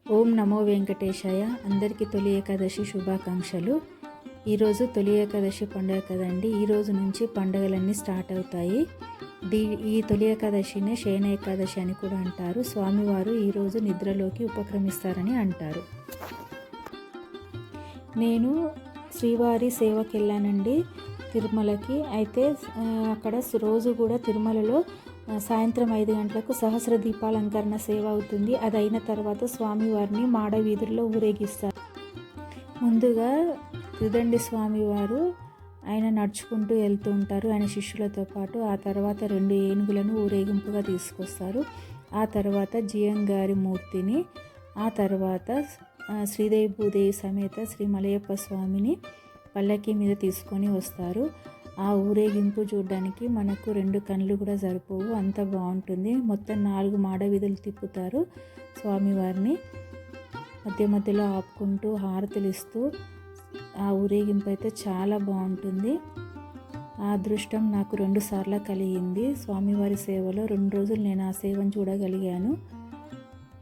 ఓం నమో వెంకటేశాయ. అందరికీ తొలి ఏకాదశి శుభాకాంక్షలు. ఈరోజు తొలి ఏకాదశి పండుగ కదండి. ఈరోజు నుంచి పండుగలన్నీ స్టార్ట్ అవుతాయి. ఈ తొలి ఏకాదశినే శయన ఏకాదశి అని కూడా అంటారు. స్వామివారు ఈరోజు నిద్రలోకి ఉపక్రమిస్తారని అంటారు. నేను శ్రీవారి సేవకి వెళ్ళానండి తిరుమలకి. అయితే అక్కడ రోజు కూడా తిరుమలలో సాయంత్రం 5 గంటలకు సహస్ర దీపాలంకరణ సేవ అవుతుంది. అది అయిన తర్వాత స్వామివారిని మాడ వీధుల్లో ఊరేగిస్తారు. ముందుగా త్రిదండి స్వామివారు ఆయన నడుచుకుంటూ వెళ్తూ ఉంటారు ఆయన శిష్యులతో పాటు. ఆ తర్వాత 2 ఏనుగులను ఊరేగింపుగా తీసుకొస్తారు. ఆ తర్వాత జియంగారి మూర్తిని, ఆ తర్వాత శ్రీదేవి భూదేవి సమేత శ్రీ మలయప్ప స్వామిని పల్లకి మీద తీసుకొని వస్తారు. ఆ ఊరేగింపు చూడడానికి మనకు 2 కళ్ళు కూడా సరిపోవు, అంత బాగుంటుంది. మొత్తం 4 మాడ వీధులు తిప్పుతారు స్వామివారిని. మధ్య మధ్యలో ఆపుకుంటూ హారతులు ఇస్తూ ఆ ఊరేగింపు అయితే చాలా బాగుంటుంది. ఆ అదృష్టం నాకు 2 సార్లు కలిగింది. స్వామివారి సేవలో 2 రోజులు నేను ఆ సేవను చూడగలిగాను.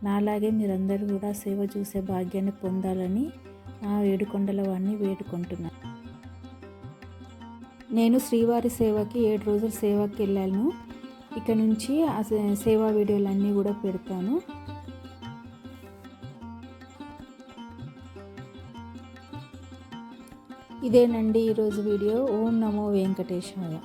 నాలాగే మీరందరూ కూడా సేవ చూసే భాగ్యాన్ని పొందాలని ఆ ఏడుకొండల వారిని వేడుకుంటున్నాను. నేను శ్రీవారి సేవకి 7 రోజులు సేవకి వెళ్ళాను. ఇక నుంచి ఆ సేవా వీడియోలు అన్నీ కూడా పెడతాను. ఇదేనండి ఈరోజు వీడియో. ఓం నమో వెంకటేశాయ.